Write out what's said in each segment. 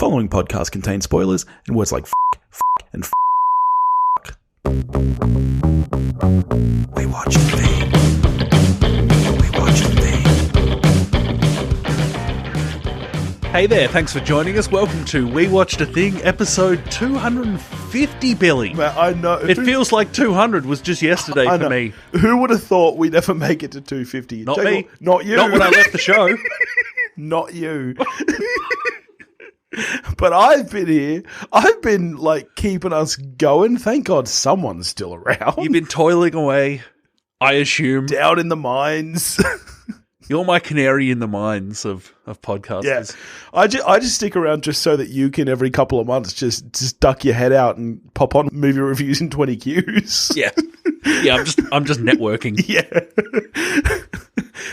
following podcast contains spoilers and words like and We watch the thing. We watch the thing. Hey there, thanks for joining us. Welcome to We Watched a Thing, episode 250, Billy. Man, I know. It feels like 200 was just yesterday for me. Who would have thought we'd ever make it to 250? Not me. Not you. Not when I left the show. Not you. But I've been here. I've been, keeping us going. Thank God someone's still around. You've been toiling away, I assume. Down in the mines. You're my canary in the mines of podcasters. Yeah. I just stick around just so that you can, every couple of months, just duck your head out and pop on movie reviews in 20 Qs. Yeah. Yeah, I'm just networking. Yeah.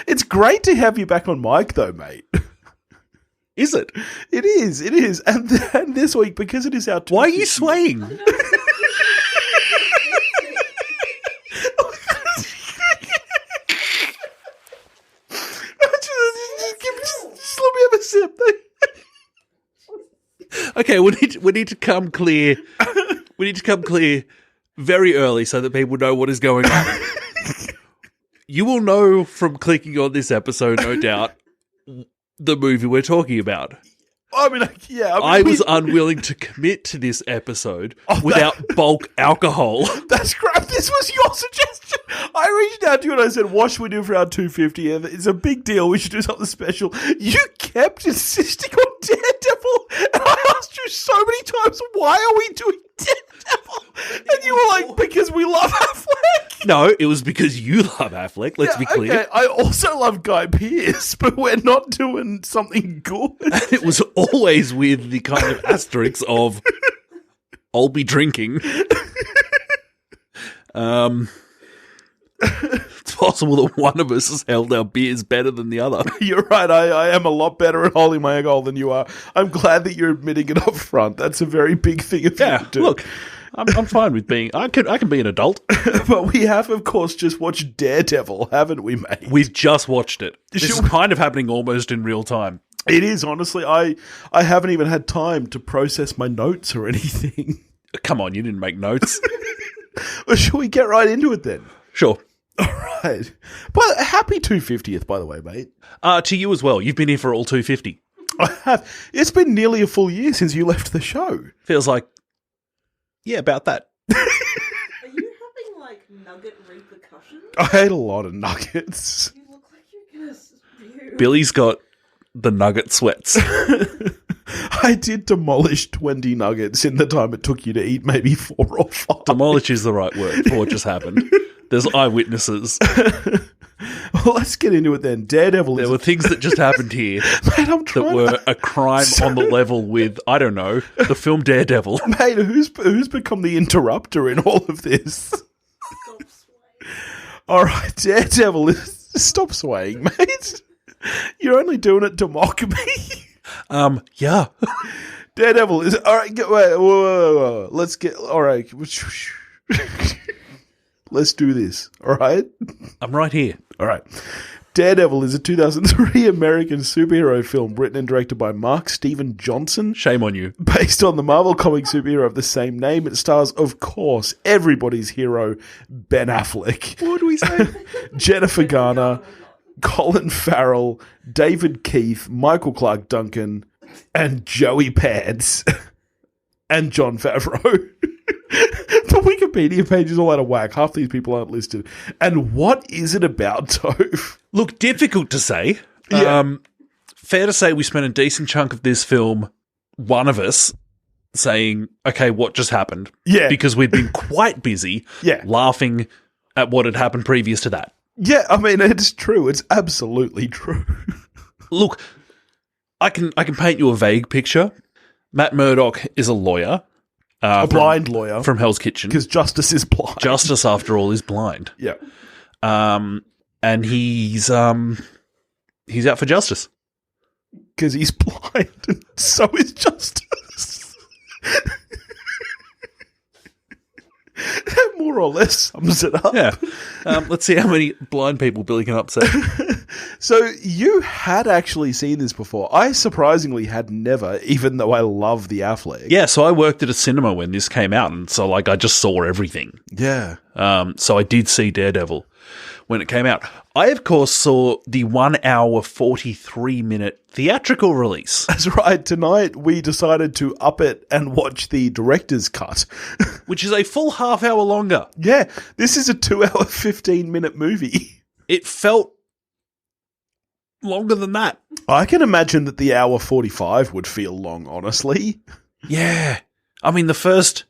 It's great to have you back on mic, though, mate. Is it? It is. And this week, because it is our... Why are you swaying? Just let me have a sip. Okay, we need to come clear. We need to come clear very early so that people know what is going on. You will know from clicking on this episode, no doubt, the movie we're talking about. I was unwilling to commit to this episode without bulk alcohol. That's crap. This was your suggestion. I reached out to you and I said, what should we do for our 250? And it's a big deal. We should do something special. You kept insisting on Daredevil. And I asked you so many times, why are we doing Daredevil? And you were like, because we love Affleck. No, it was because you love Affleck. Let's be clear. Okay. I also love Guy Pearce, but we're not doing something good. It was always with the kind of asterisk of, I'll be drinking. It's possible that one of us has held our beers better than the other. You're right. I am a lot better at holding my alcohol than you are. I'm glad that you're admitting it up front. That's a very big thing of you to do. Look, I'm fine with being... I can be an adult. But we have, of course, just watched Daredevil, haven't we, mate? We've just watched it. This is kind of happening almost in real time. It is, honestly. I haven't even had time to process my notes or anything. Come on, you didn't make notes. Well, shall we get right into it then? Sure. All right. But happy 250th, by the way, mate. To you as well. You've been here for all 250. I have. It's been nearly a full year since you left the show. Feels like... Yeah, about that. Are you having, nugget repercussions? I ate a lot of nuggets. You look like you're going to spew. Billy's got the nugget sweats. I did demolish 20 nuggets in the time it took you to eat maybe 4 or 5. Demolish is the right word for what just happened. There's eyewitnesses. Well, let's get into it then. Daredevil There were things that just happened here that were a crime on the level with, I don't know, the film Daredevil. Mate, who's become the interrupter in all of this? Stop swaying. All right, Daredevil is... Stop swaying, mate. You're only doing it to mock me. Yeah. Daredevil is... All right, whoa. Let's get... All right. Let's do this, all right? I'm right here. All right. Daredevil is a 2003 American superhero film written and directed by Mark Steven Johnson. Shame on you. Based on the Marvel comic superhero of the same name. It stars, of course, everybody's hero, Ben Affleck. What do we say? Jennifer Garner, Colin Farrell, David Keith, Michael Clarke Duncan, and Joey Pants, and Jon Favreau. The Wikipedia page is all out of whack. Half these people aren't listed. And what is it about, Toph? Look, difficult to say. Yeah. Fair to say we spent a decent chunk of this film, one of us, saying, okay, what just happened? Yeah. Because we'd been quite busy laughing at what had happened previous to that. Yeah, I mean, it's true. It's absolutely true. Look, I can paint you a vague picture. Matt Murdock is a lawyer. A blind lawyer. From Hell's Kitchen. Because justice is blind. Justice, after all, is blind. Yeah. And he's out for justice. Because he's blind, and so is justice. That more or less sums it up. Yeah. Let's see how many blind people Billy can upset. So you had actually seen this before. I surprisingly had never, even though I love the Affleck. Yeah, so I worked at a cinema when this came out, and so like I just saw everything. Yeah. So I did see Daredevil when it came out. I, of course, saw the 1 hour, 43-minute theatrical release. That's right. Tonight we decided to up it and watch the director's cut. Which is a full half hour longer. Yeah, this is a 2 hour, 15-minute movie. It felt longer than that. I can imagine that the hour 45 would feel long, honestly. Yeah. I mean, the first...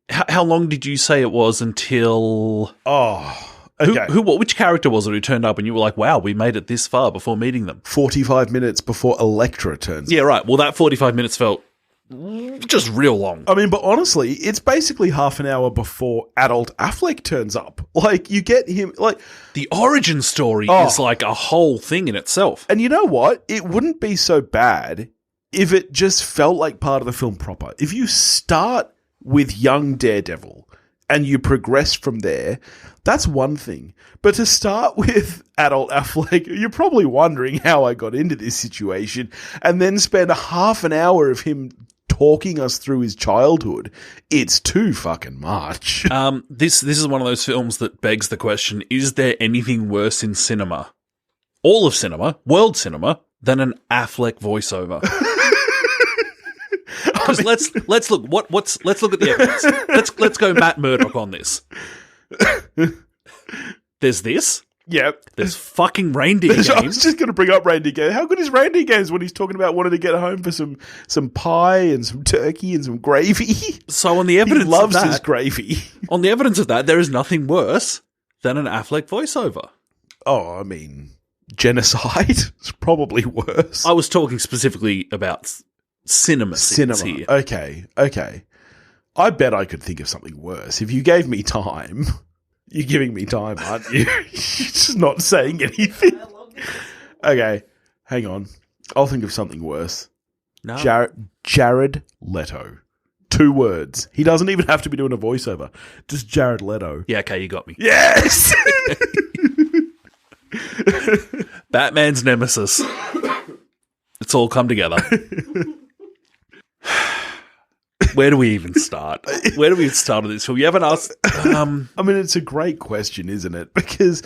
How long did you say it was until... Oh, okay. Which character was it who turned up and you were like, wow, we made it this far before meeting them? 45 minutes before Elektra turns up. Yeah, right. Well, that 45 minutes felt just real long. I mean, but honestly, it's basically half an hour before adult Affleck turns up. Like, you get him, like... The origin story is like a whole thing in itself. And you know what? It wouldn't be so bad if it just felt like part of the film proper. If you start with young Daredevil and you progress from there, that's one thing. But to start with adult Affleck, you're probably wondering how I got into this situation, and then spend a half an hour of him talking us through his childhood. It's too fucking much. This is one of those films that begs the question, is there anything worse in cinema, all of cinema, world cinema, than an Affleck voiceover? Because let's look let's look at the evidence. Let's go Matt Murdock on this. There's this. Yep. There's fucking reindeer games. I was just going to bring up reindeer games. How good is reindeer games when he's talking about wanting to get home for some pie and some turkey and some gravy? So on the evidence he loves of that, his gravy. On the evidence of that, there is nothing worse than an Affleck voiceover. Oh, I mean, genocide is probably worse. I was talking specifically about cinema. Here. Okay. I bet I could think of something worse. If you gave me time... You're giving me time, aren't you? You're just not saying anything. Okay, hang on. I'll think of something worse. No. Jared Leto. 2 words. He doesn't even have to be doing a voiceover. Just Jared Leto. Yeah, okay, you got me. Yes! Batman's nemesis. It's all come together. Where do we even start? Where do we start on this film? You haven't asked... I mean, it's a great question, isn't it? Because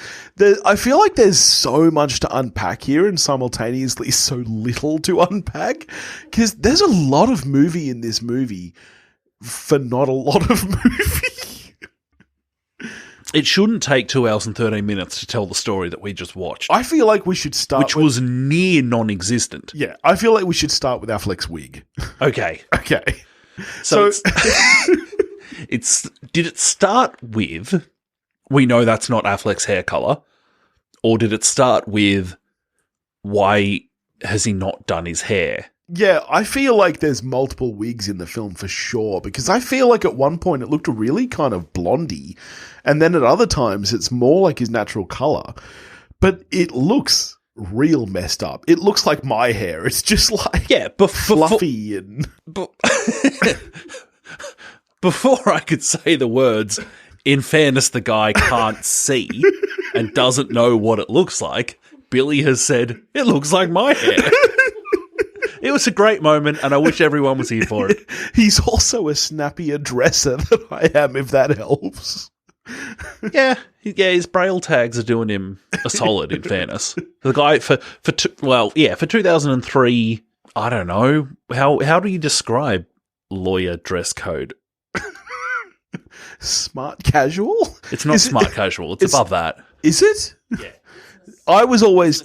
I feel like there's so much to unpack here and simultaneously so little to unpack. Because there's a lot of movie in this movie for not a lot of movie. It shouldn't take 2 hours and 13 minutes to tell the story that we just watched. I feel like we should start Which was near non-existent. Yeah, I feel like we should start with Affleck's wig. Okay. Okay. So did it start with, we know that's not Affleck's hair color, or did it start with, why has he not done his hair? Yeah, I feel like there's multiple wigs in the film for sure, because I feel like at one point it looked really kind of blondie, and then at other times it's more like his natural color. But it looks real messed up. It looks like my hair. It's just like fluffy and... Before I could say the words, in fairness, the guy can't see and doesn't know what it looks like, Billy has said, it looks like my hair. It was a great moment, and I wish everyone was here for it. He's also a snappier dresser than I am, if that helps. Yeah, his braille tags are doing him a solid, in fairness. The guy, for 2003, I don't know, how do you describe lawyer dress code? Smart casual? It's not smart casual, it's above that. Is it? Yeah. I was always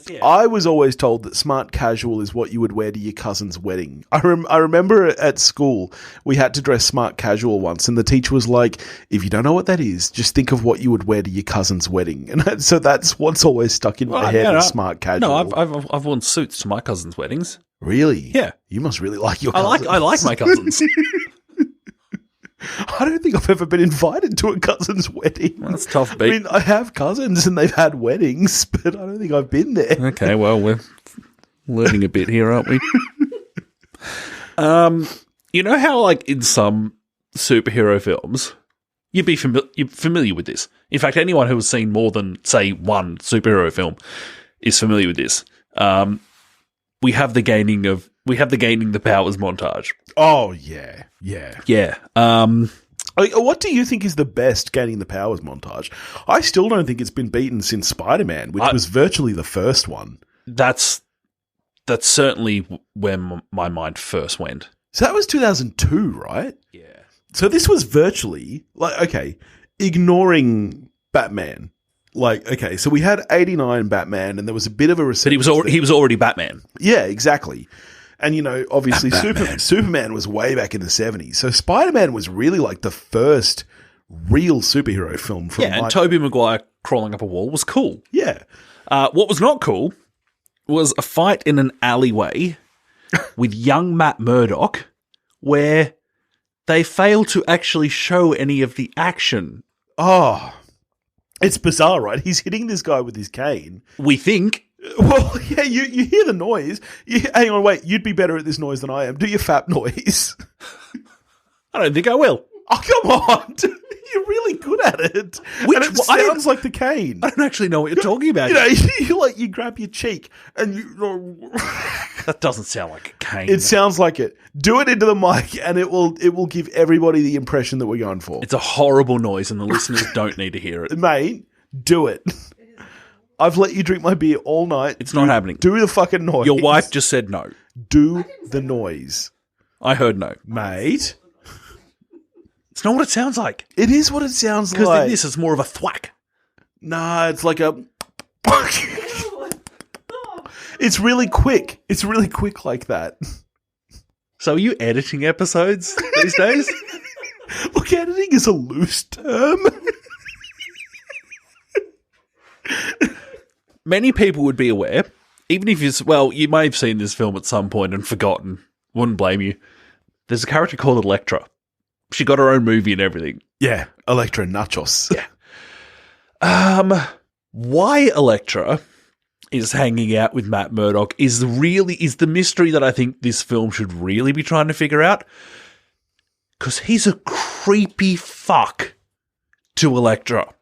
told that smart casual is what you would wear to your cousin's wedding. I remember at school we had to dress smart casual once, and the teacher was like, "If you don't know what that is, just think of what you would wear to your cousin's wedding." And so that's what's always stuck in my head. Smart casual. No, I've worn suits to my cousins' weddings. Really? Yeah. You must really like your cousins. I like my cousins. I don't think I've ever been invited to a cousin's wedding. Well, that's tough, beat. I mean, I have cousins and they've had weddings, but I don't think I've been there. Okay, well, we're learning a bit here, aren't we? You know how, like, in some superhero films, you're familiar with this. In fact, anyone who has seen more than, say, one superhero film, is familiar with this. We have the gaining the powers montage. Oh, yeah. Yeah. Yeah. What do you think is the best gaining the powers montage? I still don't think it's been beaten since Spider-Man, which was virtually the first one. That's certainly where my mind first went. So that was 2002, right? Yeah. So this was virtually, ignoring Batman. So we had 89 Batman, and there was a bit of a resurgence. But he was already Batman. Yeah, exactly. And, obviously Superman was way back in the 70s. So Spider-Man was really like the first real superhero film. And Tobey Maguire crawling up a wall was cool. Yeah. What was not cool was a fight in an alleyway with young Matt Murdock where they failed to actually show any of the action. Oh, it's bizarre, right? He's hitting this guy with his cane. We think. Well, yeah, you hear the noise. Hang on, wait. You'd be better at this noise than I am. Do your fap noise. I don't think I will. Oh, come on. You're really good at it. It sounds like the cane. I don't actually know what you're talking about. You grab your cheek and you... That doesn't sound like a cane. It sounds like it. Do it into the mic and it will give everybody the impression that we're going for. It's a horrible noise and the listeners don't need to hear it. Mate, do it. I've let you drink my beer all night. It's not happening. Do the fucking noise. Your wife just said no. Do the noise. I heard no. Mate. It's not what it sounds like. It is what it sounds like. Because this is more of a thwack. Nah, it's like a... It's really quick. It's really quick like that. So are you editing episodes these days? Look, editing is a loose term. Many people would be aware, even if you may have seen this film at some point and forgotten. Wouldn't blame you. There's a character called Elektra. She got her own movie and everything. Yeah, Elektra Natchios. Yeah. Why Elektra is hanging out with Matt Murdock is the mystery that I think this film should really be trying to figure out. Because he's a creepy fuck to Elektra.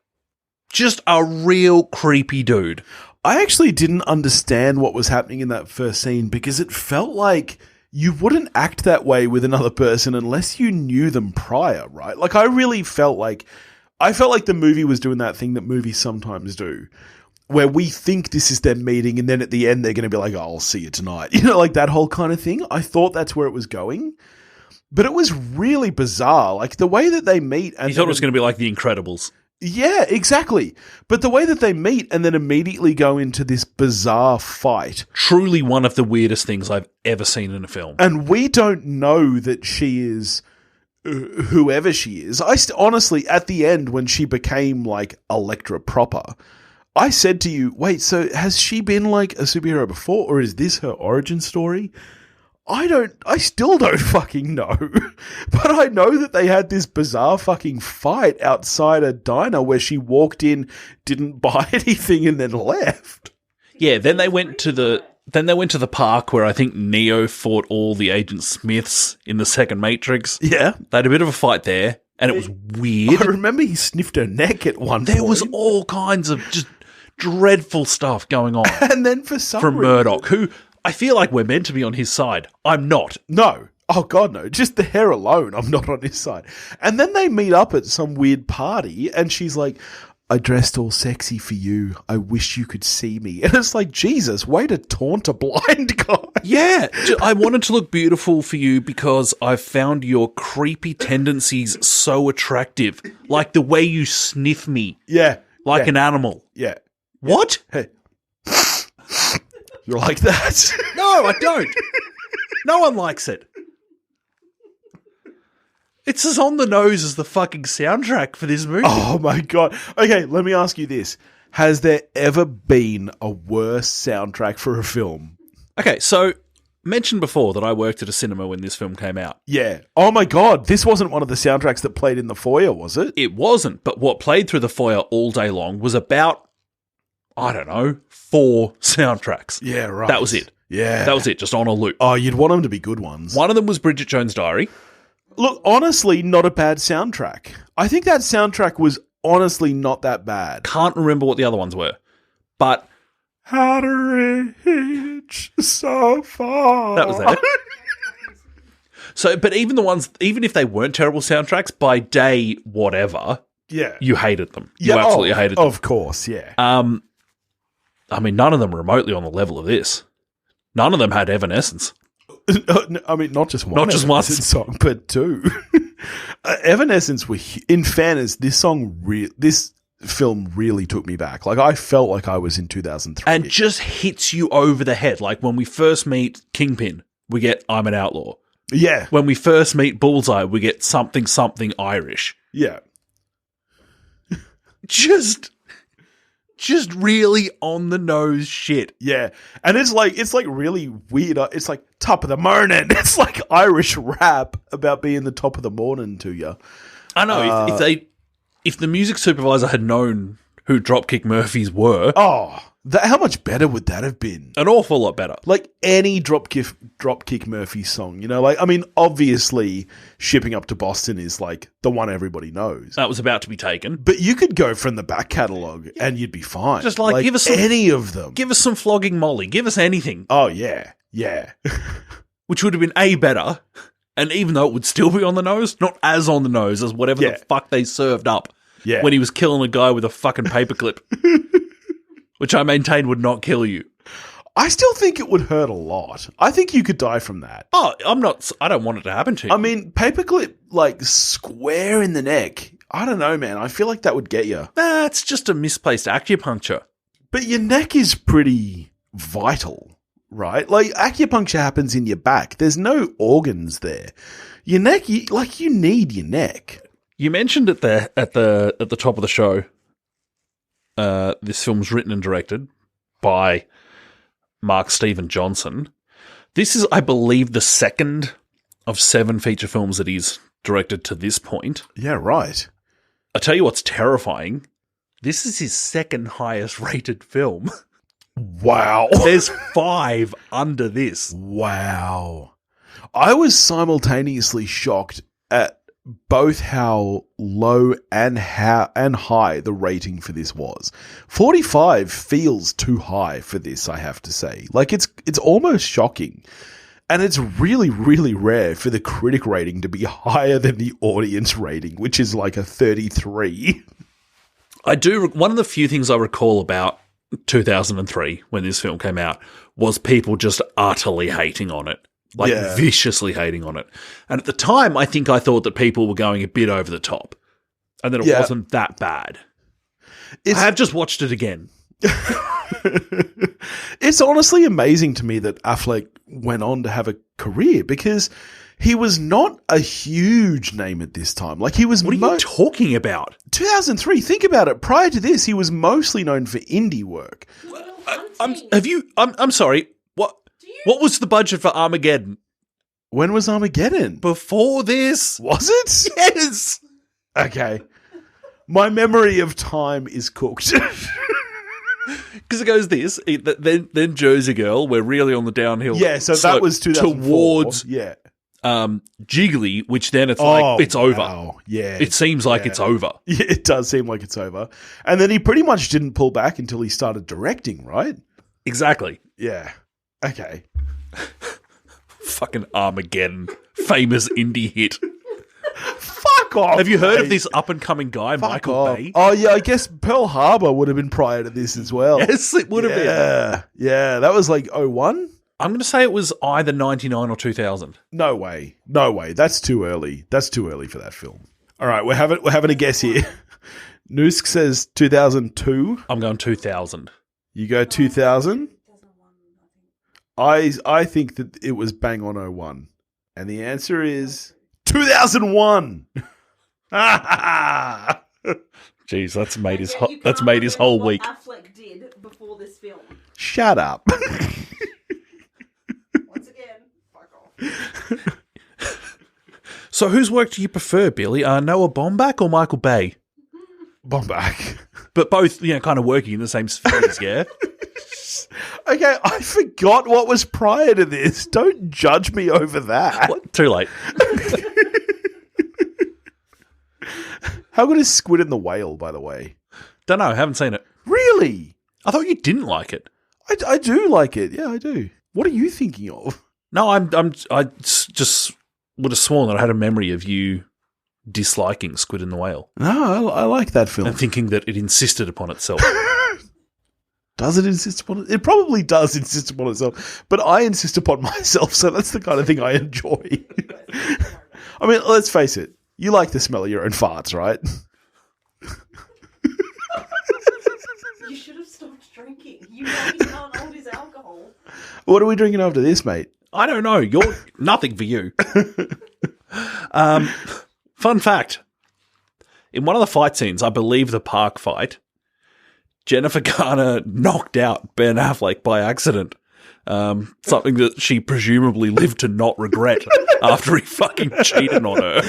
Just a real creepy dude. I actually didn't understand what was happening in that first scene because it felt like you wouldn't act that way with another person unless you knew them prior, right? Like, I really felt like the movie was doing that thing that movies sometimes do, where we think this is their meeting and then at the end they're going to be like, oh, I'll see you tonight. Like that whole kind of thing. I thought that's where it was going. But it was really bizarre. Like, the way that they meet... You thought it was going to be like The Incredibles. Yeah, exactly. But the way that they meet and then immediately go into this bizarre fight. Truly one of the weirdest things I've ever seen in a film. And we don't know that she is whoever she is. Honestly, at the end, when she became like Elektra proper, I said to you, wait, so has she been like a superhero before, or is this her origin story? I still don't fucking know. But I know that they had this bizarre fucking fight outside a diner where she walked in, didn't buy anything, and then left. Yeah, then they went to the park where I think Neo fought all the Agent Smiths in the second Matrix. Yeah. They had a bit of a fight there, and it was weird. I remember he sniffed her neck at one point. There was all kinds of just dreadful stuff going on. And then for some from reason... Murdock, who... I feel like we're meant to be on his side. I'm not. No. Oh, God, no. Just the hair alone, I'm not on his side. And then they meet up at some weird party, and she's like, I dressed all sexy for you. I wish you could see me. And it's like, Jesus, way to taunt a blind guy. Yeah. I wanted to look beautiful for you because I found your creepy tendencies so attractive. Like the way you sniff me. Yeah. Like an animal. Yeah. What? Hey. You're like that? No, I don't. No one likes it. It's as on the nose as the fucking soundtrack for this movie. Oh, my God. Okay, let me ask you this. Has there ever been a worse soundtrack for a film? Okay, so mentioned before that I worked at a cinema when this film came out. Yeah. Oh, my God. This wasn't one of the soundtracks that played in the foyer, was it? It wasn't, but what played through the foyer all day long was about... I don't know, 4 soundtracks. Yeah, right. That was it. Yeah. That was it, just on a loop. Oh, you'd want them to be good ones. One of them was Bridget Jones' Diary. Look, honestly, not a bad soundtrack. I think that soundtrack was honestly not that bad. Can't remember what the other ones were. But how to reach so far. That was it. So, but even the ones, even if they weren't terrible soundtracks, by day whatever, Yeah. you hated them. You absolutely hated them. Of course, yeah. I mean, none of them were remotely on the level of this. None of them had Evanescence. I mean, not just one. Not just one song, but two. Evanescence were, in fairness, this film really took me back. Like, I felt like I was in 2003. And just hits you over the head. Like, when we first meet Kingpin, we get I'm an Outlaw. Yeah. When we first meet Bullseye, we get something Irish. Yeah. Just really on the nose shit. Yeah. And it's like really weird. It's like top of the morning. It's like Irish rap about being the top of the morning to you. I know. If the music supervisor had known who Dropkick Murphys were, How much better would that have been? an awful lot better. Like any Dropkick Murphys song, you know? Like, I mean, obviously, Shipping Up to Boston is like the one everybody knows. That was about to be taken. But you could go from the back catalogue and you'd be fine. Just like give us some, any of them. Give us some Flogging Molly. Give us anything. Oh, yeah. Yeah. Which would have been better. And even though it would still be on the nose, not as on the nose as whatever the fuck they served up when he was killing a guy with a fucking paperclip. Which I maintain would not kill you. I still think it would hurt a lot. I think you could die from that. Oh, I don't want it to happen to you. I mean, paperclip, like, square in the neck. I don't know, man. I feel like that would get you. Nah, it's just a misplaced acupuncture. But your neck is pretty vital, right? Like, acupuncture happens in your back. There's no organs there. Your neck, you need your neck. You mentioned it there at the top of the show. This film's written and directed by Mark Steven Johnson. This is, I believe, the second of 7 feature films that he's directed to this point. Yeah, right. I tell you what's terrifying. This is his second highest rated film. Wow. There's 5 under this. Wow. I was simultaneously shocked at both how low and high the rating for this was. 45 feels too high for this, I have to say. Like, it's almost shocking. And it's really, really rare for the critic rating to be higher than the audience rating, which is like a 33. One of the few things I recall about 2003, when this film came out, was people just utterly hating on it. Viciously hating on it. And at the time, I thought that people were going a bit over the top. And that it wasn't that bad. I have just watched it again. It's honestly amazing to me that Affleck went on to have a career, because he was not a huge name at this time. Like, he was... What are you talking about? 2003, think about it. Prior to this, he was mostly known for indie work. I'm sorry. What was the budget for Armageddon? When was Armageddon? Before this. Was it? Yes. Okay. My memory of time is cooked. Because it goes this, then Jersey Girl, we're really on the downhill. Yeah, so that was 2004. Towards Jiggly, which then it's like, it's over. Wow. Yeah. It seems like it's over. Yeah, it does seem like it's over. And then he pretty much didn't pull back until he started directing, right? Exactly. Yeah. Okay. Fucking Armageddon. Famous indie hit. Fuck off. Have you heard of this up-and-coming guy, Michael Bay? Oh, yeah, I guess Pearl Harbor would have been prior to this as well. Yes, it would have been. Yeah, that was like 01? I'm going to say it was either 99 or 2000. No way. That's too early. That's too early for that film. All right, we're having a guess here. Noosk says 2002. I'm going 2000. You go 2000? I think that it was bang on 01. And the answer is 2001. Jeez, that's made his whole week. Affleck did before this film. Shut up. Once again, fuck off. So whose work do you prefer, Billy? Noah Baumbach or Michael Bay? Baumbach. But both, kind of working in the same spheres, yeah? Okay, I forgot what was prior to this. Don't judge me over that. What? Too late. How good is Squid and the Whale, by the way? Don't know, haven't seen it. Really? I thought you didn't like it. I do like it. Yeah, I do. What are you thinking of? No, I just would have sworn that I had a memory of you disliking Squid and the Whale No, I like that film. and thinking that it insisted upon itself. Does it insist upon it? It probably does insist upon itself, but I insist upon myself, so that's the kind of thing I enjoy. I mean, let's face it. You like the smell of your own farts, right? You should have stopped drinking. You know he can't hold his alcohol. What are we drinking after this, mate? I don't know. You're nothing for you. Fun fact. In one of the fight scenes, I believe the park fight, Jennifer Garner knocked out Ben Affleck by accident. Something that she presumably lived to not regret after he fucking cheated on her.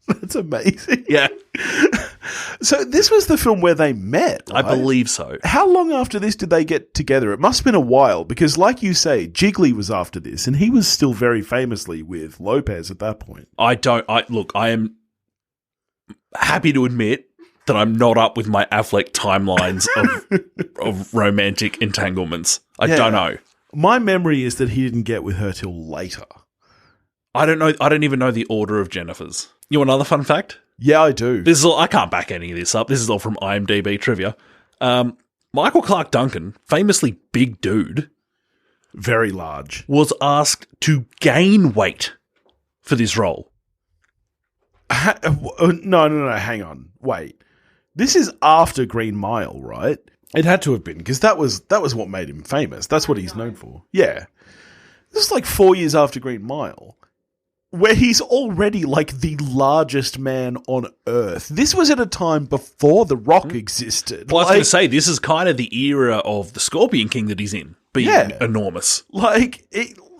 That's amazing. Yeah, So this was the film where they met, I right? believe so. How long after this did they get together? It must have been a while, because like you say, Jiggly was after this, and he was still very famously with Lopez at that point. I am happy to admit that I'm not up with my Affleck timelines of romantic entanglements. I don't know. My memory is that he didn't get with her till later. I don't know. I don't even know the order of Jennifer's. You want another fun fact? Yeah, I do. This is all, I can't back any of this up. This is all from IMDb trivia. Michael Clarke Duncan, famously big dude, Very large. was asked to gain weight for this role. No, hang on. Wait. This is after Green Mile, right? It had to have been, because that was what made him famous. That's what he's known for. Yeah. This is like 4 years after Green Mile, where he's already like the largest man on Earth. This was at a time before The Rock existed. Well, I was going to say, this is kind of the era of the Scorpion King that he's in, being enormous.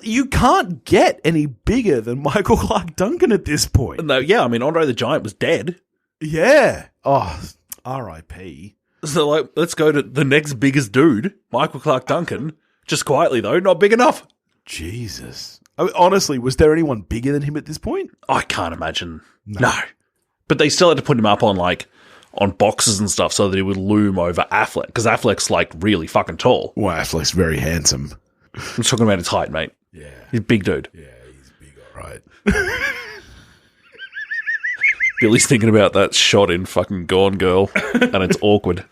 You can't get any bigger than Michael Clarke Duncan at this point. No, yeah, I mean, Andre the Giant was dead. Yeah. Oh, R.I.P. So, let's go to the next biggest dude, Michael Clarke Duncan. Just quietly, though, not big enough. Jesus. I mean, honestly, was there anyone bigger than him at this point? I can't imagine. No. But they still had to put him up on boxes and stuff so that he would loom over Affleck, because Affleck's really fucking tall. Well, Affleck's very handsome. I'm talking about his height, mate. Yeah. He's a big dude. Yeah, he's big, all right. Billy's thinking about that shot in fucking Gone Girl, and it's awkward.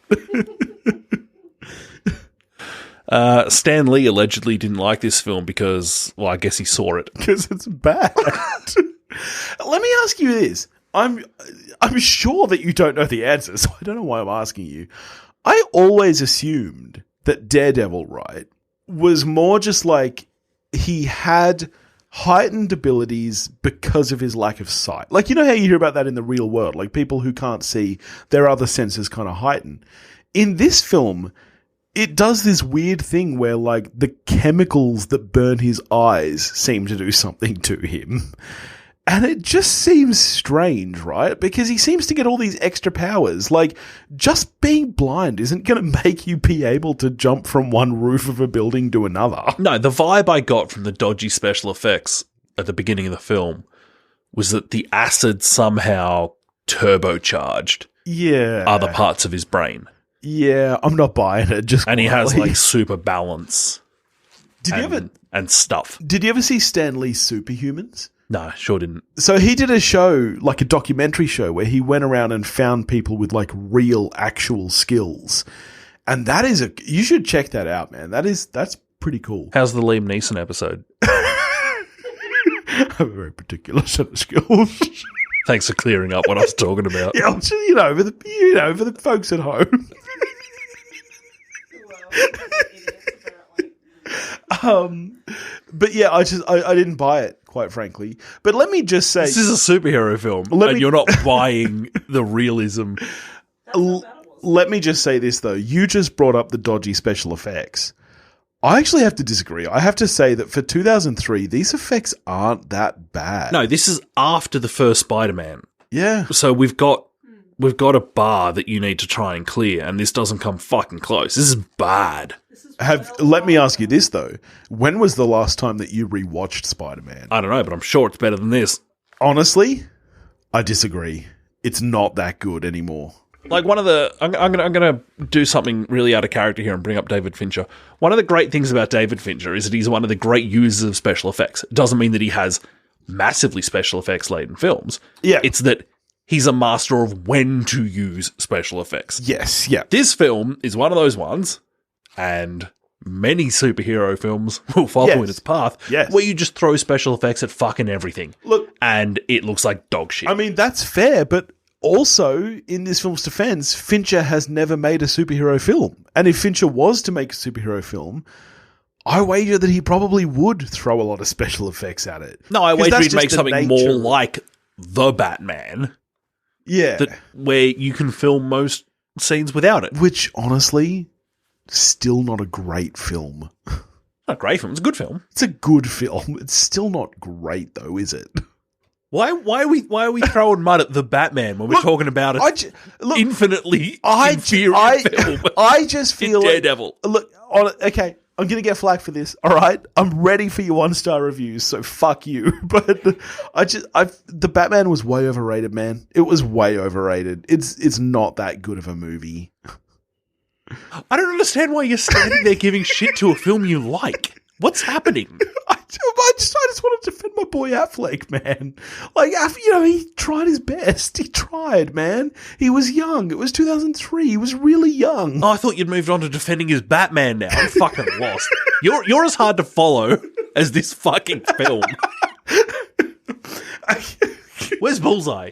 Stan Lee allegedly didn't like this film because, well, I guess he saw it. Because it's bad. Let me ask you this. I'm sure that you don't know the answer, so I don't know why I'm asking you. I always assumed that Daredevil, right, was more just like he had heightened abilities because of his lack of sight. Like, you know how you hear about that in the real world? Like, people who can't see, their other senses kind of heighten. In this film, it does this weird thing where, the chemicals that burn his eyes seem to do something to him. And it just seems strange, right? Because he seems to get all these extra powers. Just being blind isn't going to make you be able to jump from one roof of a building to another. No, the vibe I got from the dodgy special effects at the beginning of the film was that the acid somehow turbocharged other parts of his brain. Yeah, I'm not buying it. And he has super balance and stuff. Did you ever see Stan Lee's Superhumans? No, sure didn't. So he did a show, a documentary show, where he went around and found people with real, actual skills. And that is you should check that out, man. That's pretty cool. How's the Liam Neeson episode? I have a very particular set of skills. Thanks for clearing up what I was talking about. Yeah, for the folks at home. But yeah, I didn't buy it, quite frankly. But let me just say, this is a superhero film, you're not buying the realism. Let me just say this, though. You just brought up the dodgy special effects. I actually have to disagree. I have to say that for 2003, these effects aren't that bad. No, this is after the first Spider-Man. Yeah. So we've got a bar that you need to try and clear, and this doesn't come fucking close. This is bad. Let me ask you this, though. When was the last time that you rewatched Spider-Man? I don't know, but I'm sure it's better than this. Honestly, I disagree. It's not that good anymore. Like one of the, I'm gonna do something really out of character here and bring up David Fincher. One of the great things about David Fincher is that he's one of the great users of special effects. It doesn't mean that he has massively special effects laden films. Yeah. It's that he's a master of when to use special effects. Yes, yeah. This film is one of those ones, and many superhero films will follow in its path, where you just throw special effects at fucking everything. Look, and it looks like dog shit. I mean, that's fair, but also, in this film's defense, Fincher has never made a superhero film. And if Fincher was to make a superhero film, I wager that he probably would throw a lot of special effects at it. No, I wager he'd make something more nature. like The Batman. Yeah. Where you can film most scenes without it. Which, honestly, still not a great film. Not a great film. It's a good film. It's a good film. It's still not great, though, is it? Why are we throwing mud at The Batman when we're talking about it? Infinitely inferior film. I just feel Daredevil. Okay, I'm going to get flack for this, all right? I'm ready for your 1-star reviews, so fuck you. But The Batman was way overrated, man. It was way overrated. It's not that good of a movie. I don't understand why you're standing there giving shit to a film you like. What's happening? I just want to defend my boy Affleck, man. Like, he tried his best. He tried, man. He was young. It was 2003. He was really young. Oh, I thought you'd moved on to defending his Batman now. I'm fucking lost. You're as hard to follow as this fucking film. Where's Bullseye?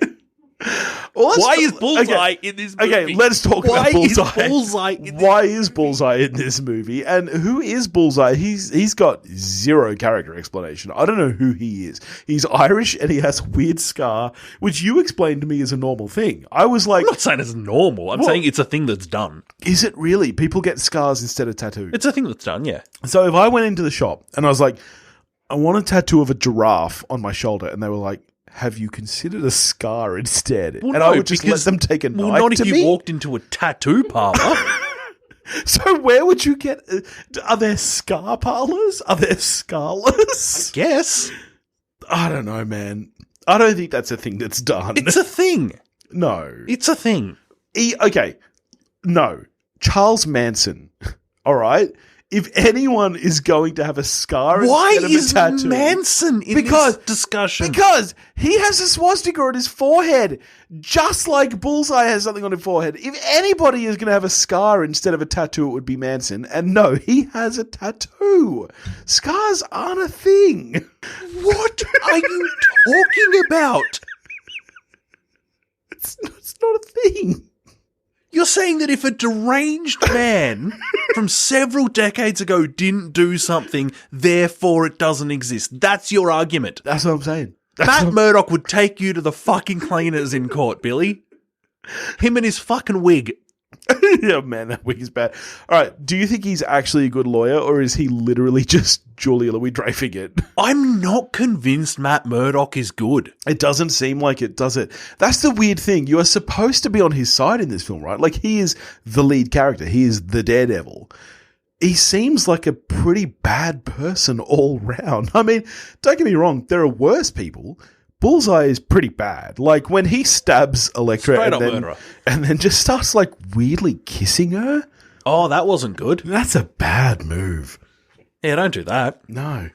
Why is Bullseye in this movie? Okay, let's talk about Bullseye. Why is Bullseye in this movie? And who is Bullseye? He's got zero character explanation. I don't know who he is. He's Irish and he has a weird scar, which you explained to me is a normal thing. I was like... I'm not saying it's normal. I'm saying it's a thing that's done. Is it really? People get scars instead of tattoos? It's a thing that's done, yeah. So if I went into the shop and I was like, I want a tattoo of a giraffe on my shoulder, and they were like, have you considered a scar instead? Well, and I would just let them take a knife to me. Well, not if you walked into a tattoo parlor. So where would you get... Are there scar parlors? Are there scarless? I guess. I don't know, man. I don't think that's a thing that's done. It's a thing. No. It's a thing. Okay. No. Charles Manson. All right? If anyone is going to have a scar instead of a tattoo... Why is Manson in this discussion? Because he has a swastika on his forehead, just like Bullseye has something on his forehead. If anybody is going to have a scar instead of a tattoo, it would be Manson. And no, he has a tattoo. Scars aren't a thing. What are you talking about? It's not a thing. You're saying that if a deranged man from several decades ago didn't do something, therefore it doesn't exist. That's your argument. That's what I'm saying. Matt Murdock would take you to the fucking cleaners in court, Billy. Him and his fucking wig. Yeah, man, that wig is bad. All right, do you think he's actually a good lawyer, or is he literally just Julia Louis-Dreyfing it? I'm not convinced Matt Murdock is good. It doesn't seem like it, does it? That's the weird thing. You are supposed to be on his side in this film, right? Like, he is the lead character. He is the Daredevil. He seems like a pretty bad person all round. I mean, don't get me wrong, there are worse people. Bullseye is pretty bad. Like, when he stabs Elektra and then just starts, like, weirdly kissing her. Oh, that wasn't good. That's a bad move. Yeah, don't do that. No.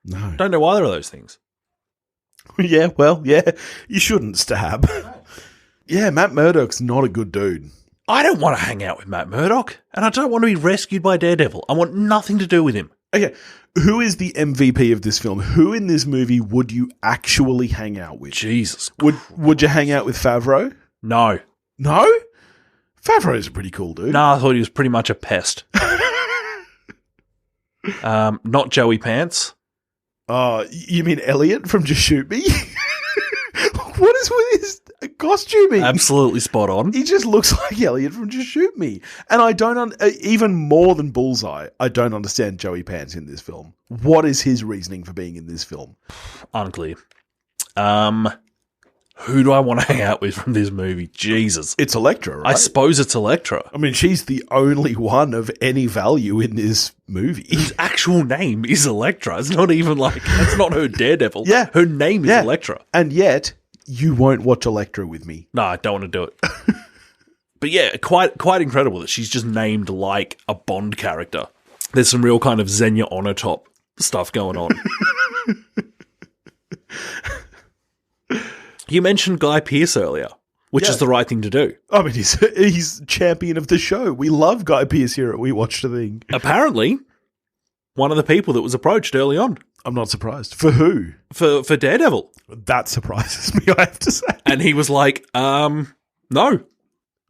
Don't know either of those things. Yeah, well, yeah, you shouldn't stab. Yeah, Matt Murdock's not a good dude. I don't want to hang out with Matt Murdock, and I don't want to be rescued by Daredevil. I want nothing to do with him. Okay, who is the MVP of this film? Who in this movie would you actually hang out with? Jesus. Would you hang out with Favreau? No. No? Favreau's a pretty cool dude. No, I thought he was pretty much a pest. Not Joey Pants. You mean Elliot from Just Shoot Me? What is with his costuming? Absolutely spot on. He just looks like Elliot from Just Shoot Me. And I don't, even more than Bullseye, I don't understand Joey Pants in this film. What is his reasoning for being in this film? Unclear. Who do I want to hang out with from this movie? Jesus. It's Elektra, right? I suppose it's Elektra. I mean, she's the only one of any value in this movie. His actual name is Elektra. It's not even like, that's not her Daredevil. Yeah. Her name is Elektra. And yet, you won't watch Elektra with me. No, I don't want to do it. But yeah, quite incredible that she's just named like a Bond character. There's some real kind of Xenia Onatop stuff going on. You mentioned Guy Pearce earlier, which is the right thing to do. I mean, he's champion of the show. We love Guy Pearce here at We Watched a Thing. Apparently, one of the people that was approached early on. I'm not surprised. For who? For Daredevil. That surprises me, I have to say. And he was like, no.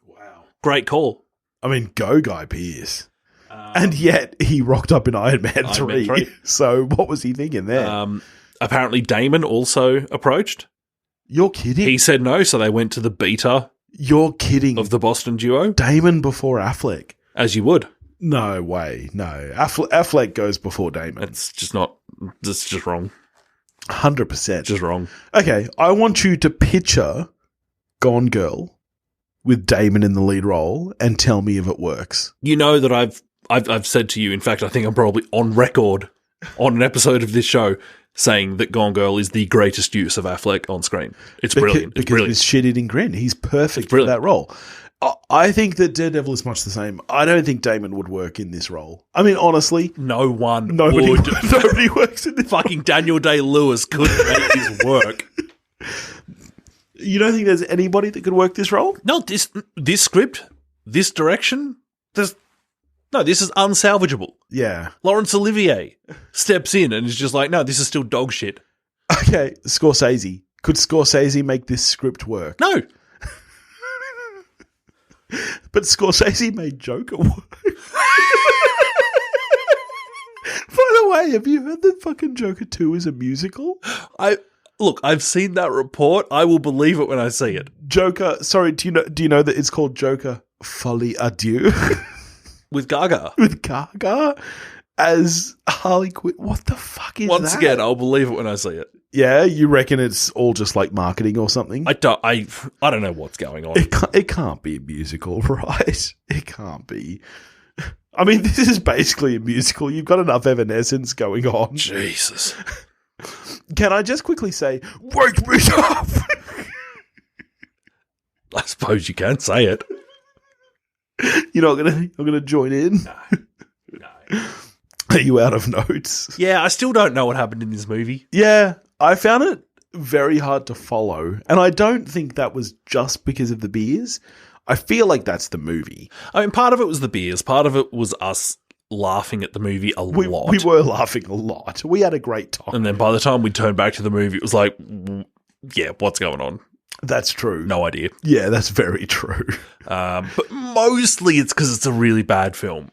Wow. Great call. I mean, go Guy Pearce. And yet, he rocked up in Iron Man 3. So, what was he thinking there? Apparently, Damon also approached. You're kidding? He said no, so they went to the beta. You're kidding. Of the Boston duo. Damon before Affleck. As you would. No way. No. Affleck goes before Damon. It's just wrong. 100%. Just wrong. Okay, I want you to picture Gone Girl with Damon in the lead role and tell me if it works. You know that I've said to you, in fact, I think I'm probably on record on an episode of this show saying that Gone Girl is the greatest use of Affleck on screen. It's brilliant. It's brilliant. His shit-eating grin. He's perfect for that role. I think that Daredevil is much the same. I don't think Damon would work in this role. I mean, honestly, nobody would. Nobody works in this. Fucking Daniel Day-Lewis couldn't make this work. You don't think there's anybody that could work this role? No, this script, this direction, this is unsalvageable. Yeah. Laurence Olivier steps in and is just like, no, this is still dog shit. Okay, Scorsese. Could Scorsese make this script work? No. But Scorsese made Joker work. By the way, have you heard that fucking Joker 2 is a musical? I've seen that report. I will believe it when I see it. Joker, sorry, do you know that it's called Joker Folie Adieu? With Gaga. With Gaga as Harley Quinn. What the fuck is that? Once again, I'll believe it when I see it. Yeah, you reckon it's all just like marketing or something? I don't know what's going on. It can't be a musical, right? It can't be. I mean, this is basically a musical. You've got enough Evanescence going on. Jesus. Can I just quickly say, wake me up? I suppose you can say it. You're not gonna join in? No. Are you out of notes? Yeah, I still don't know what happened in this movie. Yeah, I found it very hard to follow, and I don't think that was just because of the beers. I feel like that's the movie. I mean, part of it was the beers, part of it was us laughing at the movie a lot. We were laughing a lot. We had a great time. And then by the time we turned back to the movie, it was like, yeah, what's going on? That's true. No idea. Yeah, that's very true. But mostly it's because it's a really bad film.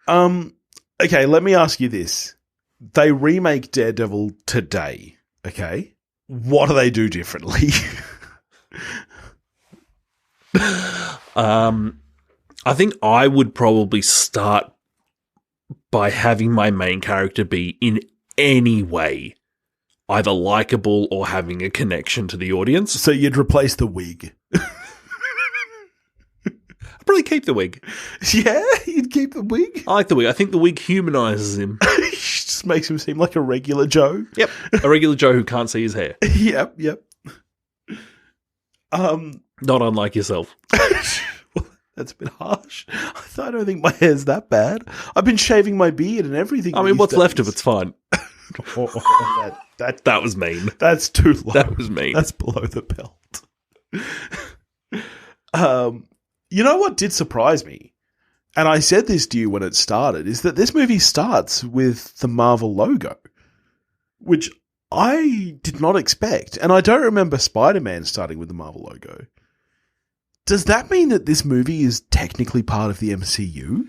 Okay, let me ask you this. They remake Daredevil today, okay? What do they do differently? I think I would probably start by having my main character be in any way either likable or having a connection to the audience. So you'd replace the wig. I'd probably keep the wig. Yeah, you'd keep the wig? I like the wig. I think the wig humanises him. Just makes him seem like a regular Joe. Yep. A regular Joe who can't see his hair. Yep. Not unlike yourself. That's a bit harsh. I don't think my hair's that bad. I've been shaving my beard and everything. I mean, what's left of it's fine. That was mean. That's too low. That was mean. That's below the belt. You know what did surprise me? And I said this to you when it started, is that this movie starts with the Marvel logo, which I did not expect. And I don't remember Spider-Man starting with the Marvel logo. Does that mean that this movie is technically part of the MCU?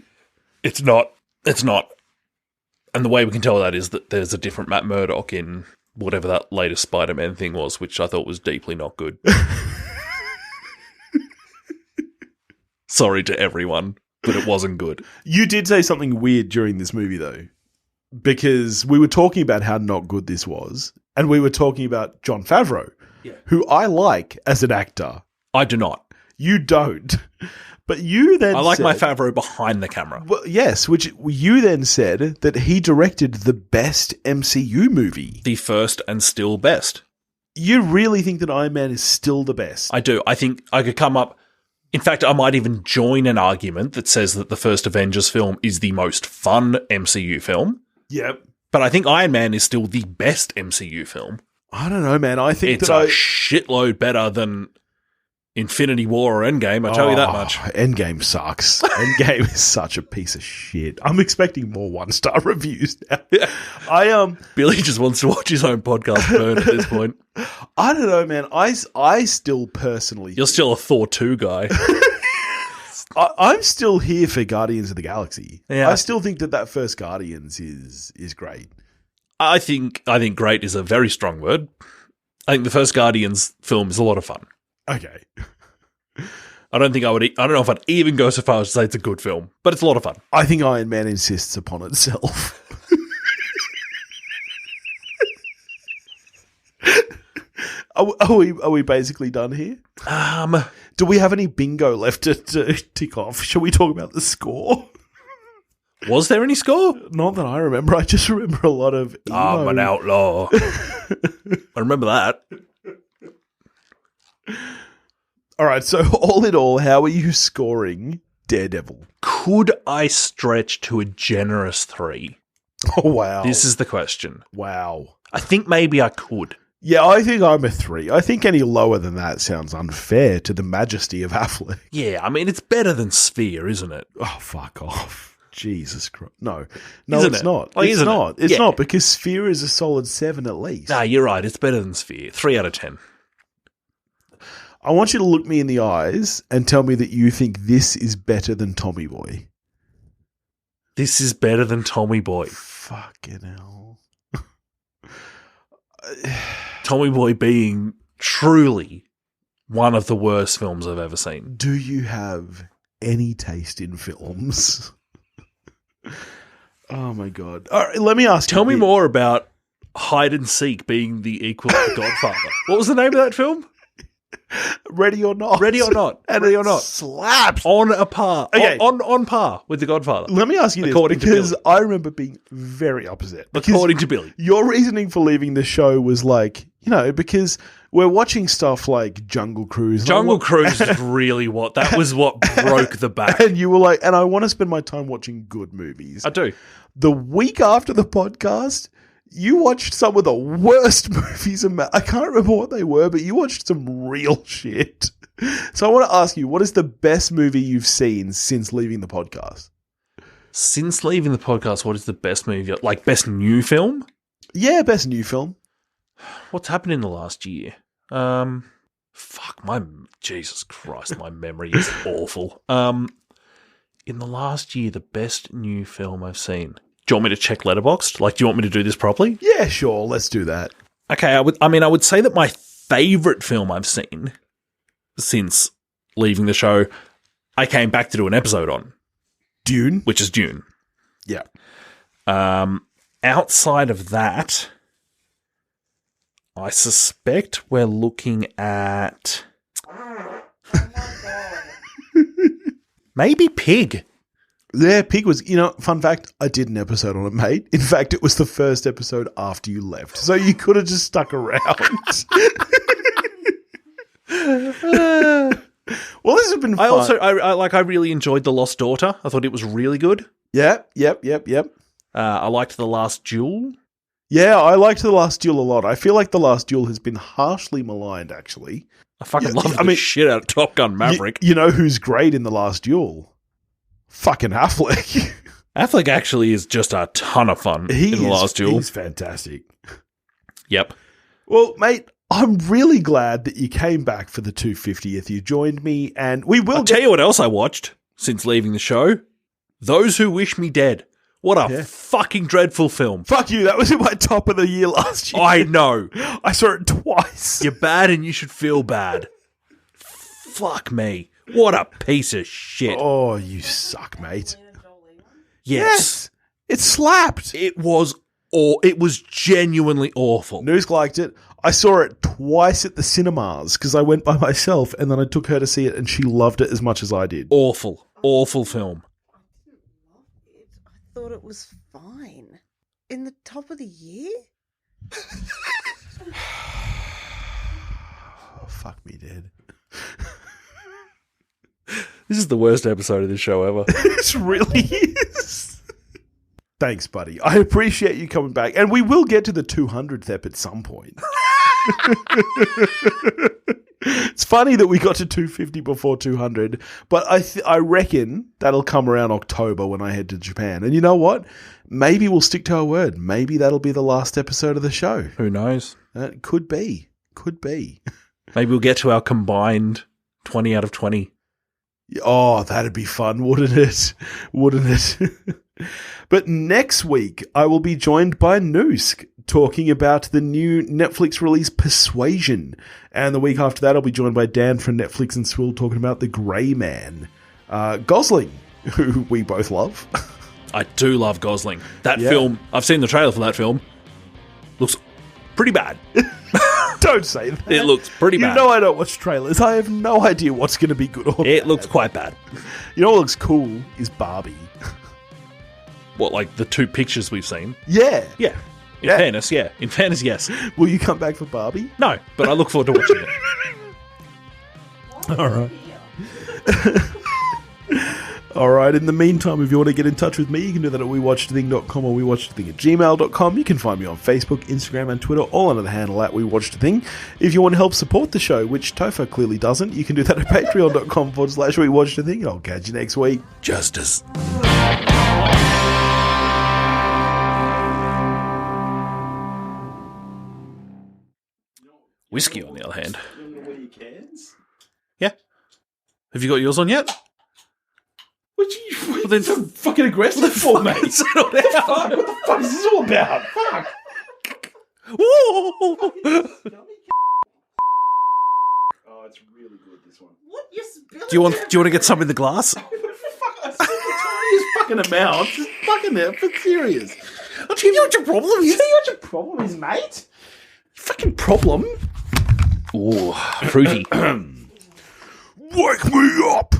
It's not. It's not. And the way we can tell that is that there's a different Matt Murdock in whatever that latest Spider-Man thing was, which I thought was deeply not good. Sorry to everyone, but it wasn't good. You did say something weird during this movie, though, because we were talking about how not good this was, and we were talking about Jon Favreau, who I like as an actor. I do not. You don't. But you then I like my Favreau behind the camera. Well, yes, which you then said that he directed the best MCU movie. The first and still best. You really think that Iron Man is still the best? I do. I think I could come up In fact, I might even join an argument that says that the first Avengers film is the most fun MCU film. Yep. But I think Iron Man is still the best MCU film. I don't know, man. I think It's a shitload better than Infinity War or Endgame, I tell you that much. Endgame sucks. Endgame is such a piece of shit. I'm expecting more 1-star reviews now. Billy just wants to watch his own podcast burn at this point. I don't know, man. I still personally... You're still a Thor 2 guy. I'm still here for Guardians of the Galaxy. Yeah. I still think that first Guardians is great. I think great is a very strong word. I think the first Guardians film is a lot of fun. Okay. I don't know if I'd even go so far as to say it's a good film, but it's a lot of fun. I think Iron Man insists upon itself. Are we basically done here? Do we have any bingo left to tick off? Shall we talk about the score? Was there any score? Not that I remember. I just remember a lot of emo. I'm an outlaw. I remember that. All right, so all in all, how are you scoring Daredevil? Could I stretch to a generous 3? Oh, wow. This is the question. Wow. I think maybe I could. Yeah, I think I'm a 3. I think any lower than that sounds unfair to the majesty of Affleck. Yeah, I mean, it's better than Sphere, isn't it? Oh, fuck off. Jesus Christ. No, Isn't it's it? not. Like, It's isn't it? not. It's Yeah. not, because Sphere is a solid 7 at least. Nah, you're right. It's better than Sphere. 3 out of 10. I want you to look me in the eyes and tell me that you think this is better than Tommy Boy. This is better than Tommy Boy. Fucking hell. Tommy Boy being truly one of the worst films I've ever seen. Do you have any taste in films? Oh my God. All right, let me ask you. Tell me more about Hide and Seek being the equal to Godfather. What was the name of that film? Ready or Not. Ready or Not. And Ready it or Not. slaps. On a par. Okay. On par with The Godfather. Let me ask you this, According to because Billy. I remember being very upset. Because According to Billy. your reasoning for leaving the show was like, because we're watching stuff like Jungle Cruise. Jungle Cruise is really that was what broke the back. And you were like, and I want to spend my time watching good movies. I do. The week after the podcast, you watched some of the worst movies. I can't remember what they were, but you watched some real shit. So I want to ask you, what is the best movie you've seen since leaving the podcast? Since leaving the podcast, what is the best movie? Like, best new film? Yeah, best new film. What's happened in the last year? Jesus Christ, my memory is awful. In the last year, the best new film I've seen. Do you want me to check Letterboxd? Like, do you want me to do this properly? Yeah, sure. Let's do that. Okay, I would say that my favorite film I've seen since leaving the show, I came back to do an episode on, Dune. which is Dune. Yeah. Outside of that, I suspect we're looking at maybe Pig. Yeah, Pig was, fun fact, I did an episode on it, mate. In fact, it was the first episode after you left. So you could have just stuck around. Well, this has been fun. I really enjoyed The Lost Daughter. I thought it was really good. Yep. I liked The Last Duel. Yeah, I liked The Last Duel a lot. I feel like The Last Duel has been harshly maligned, actually. I fucking love the shit out of Top Gun Maverick. You know who's great in The Last Duel? Fucking Affleck. Affleck actually is just a ton of fun in The Last Duel. He's fantastic. Yep. Well, mate, I'm really glad that you came back for the 250th. You joined me, and we will I'll tell you what else I watched since leaving the show. Those Who Wish Me Dead. What a fucking dreadful film. Fuck you, that was in my top of the year last year. I know. I saw it twice. You're bad and you should feel bad. Fuck me. What a piece of shit. Oh, you suck, mate. Yes. It slapped. It was genuinely awful. Noosk liked it. I saw it twice at the cinemas because I went by myself and then I took her to see it and she loved it as much as I did. Awful. Awful film. I thought it was fine. In the top of the year? Oh, fuck me, Dad. This is the worst episode of this show ever. This really is. Thanks, buddy. I appreciate you coming back. And we will get to the 200th ep at some point. It's funny that we got to 250 before 200, but I reckon that'll come around October when I head to Japan. And you know what? Maybe we'll stick to our word. Maybe that'll be the last episode of the show. Who knows? It could be. Could be. Maybe we'll get to our combined 20 out of 20. Oh, that'd be fun, wouldn't it? Wouldn't it? But next week, I will be joined by Noosk talking about the new Netflix release Persuasion. And the week after that, I'll be joined by Dan from Netflix and Swill talking about The Grey Man. Gosling, who we both love. I do love Gosling. That Yeah. film, I've seen the trailer for that film. Looks pretty bad. Don't say that. It looks pretty bad. You know I don't watch trailers. I have no idea what's going to be good or It bad. looks quite bad. You know what looks cool is Barbie. What, like the two pictures we've seen? Yeah. Yeah. In Yeah. fairness, yeah. In fairness, yes. Will you come back for Barbie? No, but I look forward to watching it. All right. All right. In the meantime, if you want to get in touch with me, you can do that at wewatchedathing.com or wewatchedathing@gmail.com. You can find me on Facebook, Instagram, and Twitter, all under the handle at wewatchedathing. If you want to help support the show, which Topher clearly doesn't, you can do that at patreon.com/wewatchedathing, and I'll catch you next week. Justice. Whiskey, on the other hand. Yeah. Have you got yours on yet? What you then- so fucking aggressive for, mate? Settle down. Fuck, what the fuck is this all about? Fuck. Whoa. Oh, it's really good, this one. What? You're spilling Do you want to get some in the glass? Fuck, I spent the tiniest fucking amount. Just fucking there, for serious. I'll tell you what your problem You is. see what your problem is, mate? Fucking problem. Ooh, fruity. Wake me up!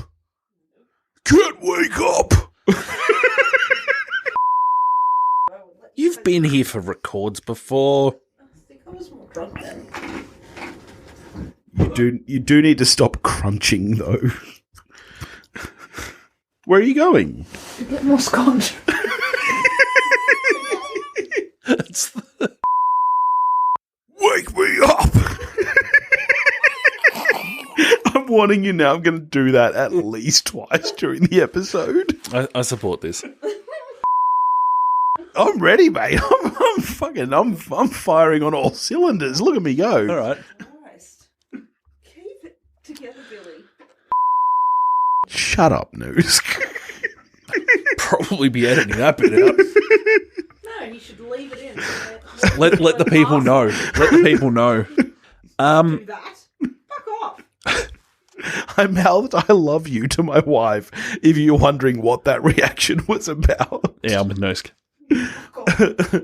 Can't wake up! You've been here for records before. I think I was more drunk then. You do need to stop crunching, though. Where are you going? A bit more scotch. Wake me up! I'm warning you now, I'm going to do that at least twice during the episode. I support this. I'm ready, mate. I'm firing on all cylinders. Look at me go. All right. Christ. Keep it together, Billy. Shut up, News. Probably be editing that bit out. No, you should leave it in. Let the people know. Let the people know. Do that. Fuck off. I mouthed I love you to my wife, if you're wondering what that reaction was about. Yeah, I'm with Nosk. Fuck off.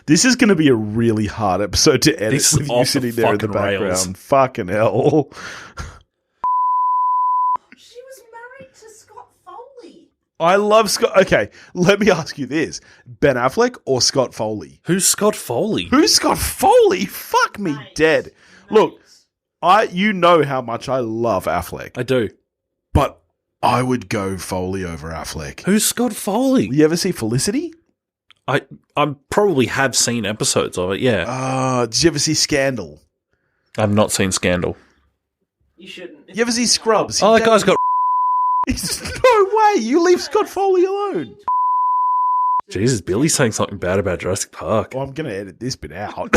This is going to be a really hard episode to edit This is with you off the sitting there in the fucking background. rails. Fucking hell. She was married to Scott Foley. I love Scott. Okay, let me ask you this. Ben Affleck or Scott Foley? Who's Scott Foley? Who's Scott Foley? Fuck me Mate. dead. Look, you know how much I love Affleck, I do. but I would go Foley over Affleck. Who's Scott Foley? You ever see Felicity? I probably have seen episodes of it, yeah. Did you ever see Scandal? I've not seen Scandal. You shouldn't. You ever see Scrubs? Oh, that guy's got... No way! You leave Scott Foley alone. Jesus, Billy's saying something bad about Jurassic Park. Oh, I'm going to edit this bit out.